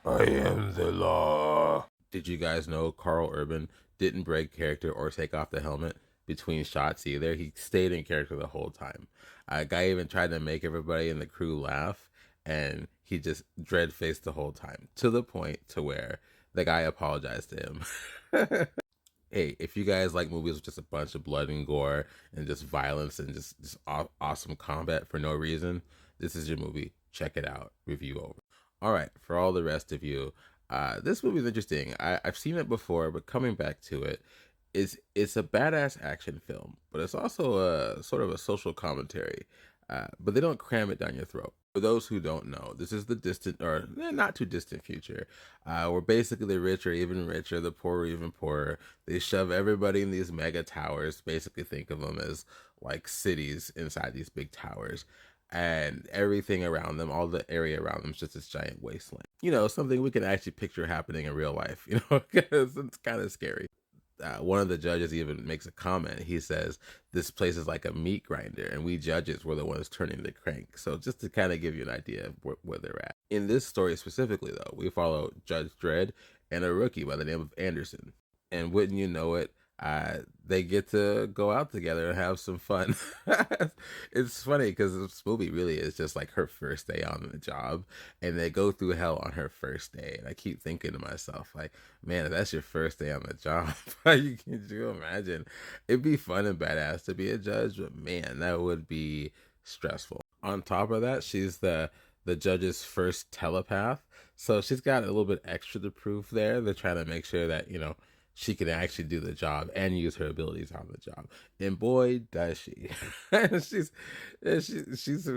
I am the law. Did you guys know Carl Urban didn't break character or take off the helmet between shots either? He stayed in character the whole time. A guy even tried to make everybody in the crew laugh, and he just dread faced the whole time to the point to where the guy apologized to him. Hey, if you guys like movies with just a bunch of blood and gore and just violence and just awesome combat for no reason, this is your movie. Check it out. Review over. All right, for all the rest of you, this movie is interesting. I've seen it before, but coming back to it, it's a badass action film, but it's also a sort of a social commentary. But they don't cram it down your throat. For those who don't know, this is the distant or not too distant future, where basically the rich are even richer, the poor are even poorer. They shove everybody in these mega towers. Basically, think of them as like cities inside these big towers, and everything around them, all the area around them, is just this giant wasteland. You know, something we can actually picture happening in real life. You know, because it's kind of scary. One of the judges even makes a comment. He says, "This place is like a meat grinder, and we judges were the ones turning the crank." So just to kind of give you an idea of where they're at. In this story specifically, though, we follow Judge Dredd and a rookie by the name of Anderson. And wouldn't you know it, they get to go out together and have some fun. It's funny because this movie really is just like her first day on the job, and they go through hell on her first day. And I keep thinking to myself, like, man, if that's your first day on the job, can you imagine? It'd be fun and badass to be a judge, but man, that would be stressful. On top of that, she's the judge's first telepath, so she's got a little bit extra to prove there. They're trying to make sure that she can actually do the job and use her abilities on the job. And boy, does she! she's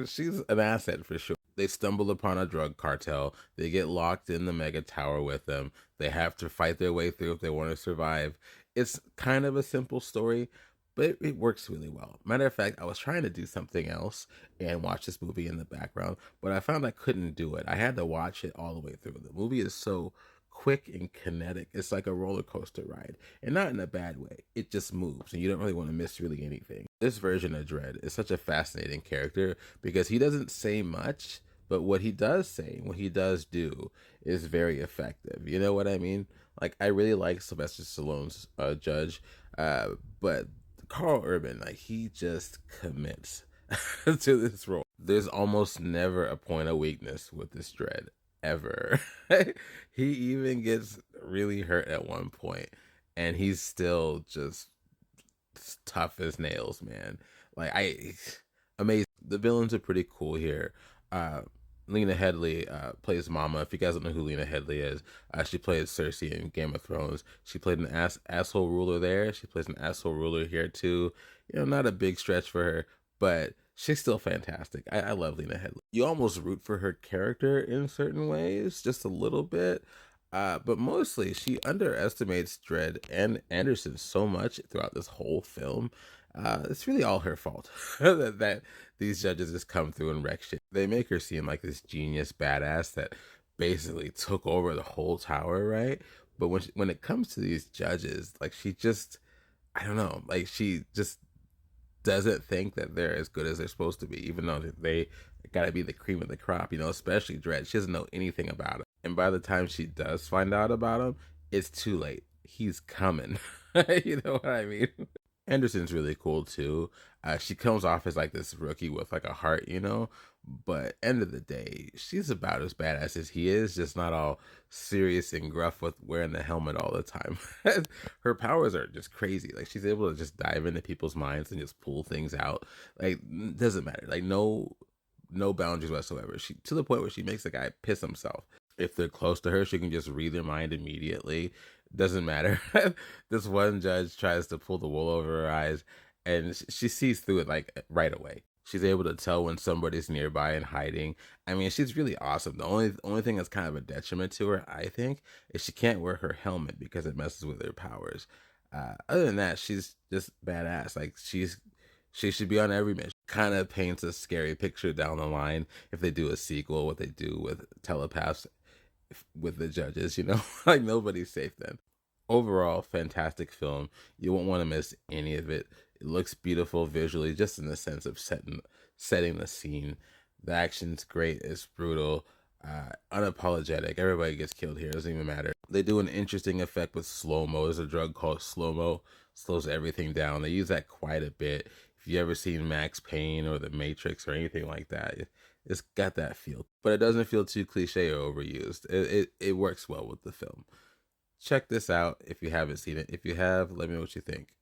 she's an asset for sure. They stumble upon a drug cartel. They get locked in the mega tower with them. They have to fight their way through if they want to survive. It's kind of a simple story, but it works really well. Matter of fact, I was trying to do something else and watch this movie in the background, but I found I couldn't do it. I had to watch it all the way through. The movie is so quick and kinetic. It's like a roller coaster ride, and not in a bad way. It just moves, and you don't really want to miss really anything. This version of Dredd is such a fascinating character because he doesn't say much, but what he does say, what he does do, is very effective. You know what I mean? Like, I really like Sylvester Stallone's Judge, but Carl Urban, like, he just commits to this role. There's almost never a point of weakness with this Dredd ever. He even gets really hurt at one point, and he's still just tough as nails, man. Like, amazing. The villains are pretty cool here. Uh, Lena Headey plays Mama. If you guys don't know who Lena Headey is, she played Cersei in Game of Thrones. She played an asshole ruler there. She plays an asshole ruler here too. You know, not a big stretch for her, but she's still fantastic. I love Lena Headey. You almost root for her character in certain ways, just a little bit. But mostly, she underestimates Dredd and Anderson so much throughout this whole film. It's really all her fault that these judges just come through and wreck shit. They make her seem like this genius badass that basically took over the whole tower, right? But when it comes to these judges, like, she just, I don't know, like, she just doesn't think that they're as good as they're supposed to be, even though they gotta be the cream of the crop, especially Dredd. She doesn't know anything about him. And by the time she does find out about him, it's too late. He's coming. You know what I mean? Anderson's really cool too. She comes off as like this rookie with like a heart, but end of the day, she's about as badass as he is, just not all serious and gruff with wearing the helmet all the time. Her powers are just crazy. Like, she's able to just dive into people's minds and just pull things out. Like, doesn't matter. Like, no boundaries whatsoever. She, to the point where she makes the guy piss himself. If they're close to her, she can just read their mind immediately. Doesn't matter. This one judge tries to pull the wool over her eyes, and she sees through it like right away. She's able to tell when somebody's nearby and hiding. I mean, she's really awesome. The only thing that's kind of a detriment to her, I think, is she can't wear her helmet because it messes with her powers. Other than that, she's just badass. Like, she should be on every mission. Kind of paints a scary picture down the line if they do a sequel, what they do with telepaths with the judges, like, nobody's safe then. Overall, fantastic film. You won't want to miss any of it. It looks beautiful visually, just in the sense of setting the scene. The action's great. It's brutal. unapologetic. Everybody gets killed here. It doesn't even matter. They do an interesting effect with slow mo. There's a drug called slow mo. Slows everything down. They use that quite a bit. If you ever seen Max Payne or The Matrix or anything like that, it's got that feel. But it doesn't feel too cliche or overused. It works well with the film. Check this out if you haven't seen it. If you have, let me know what you think.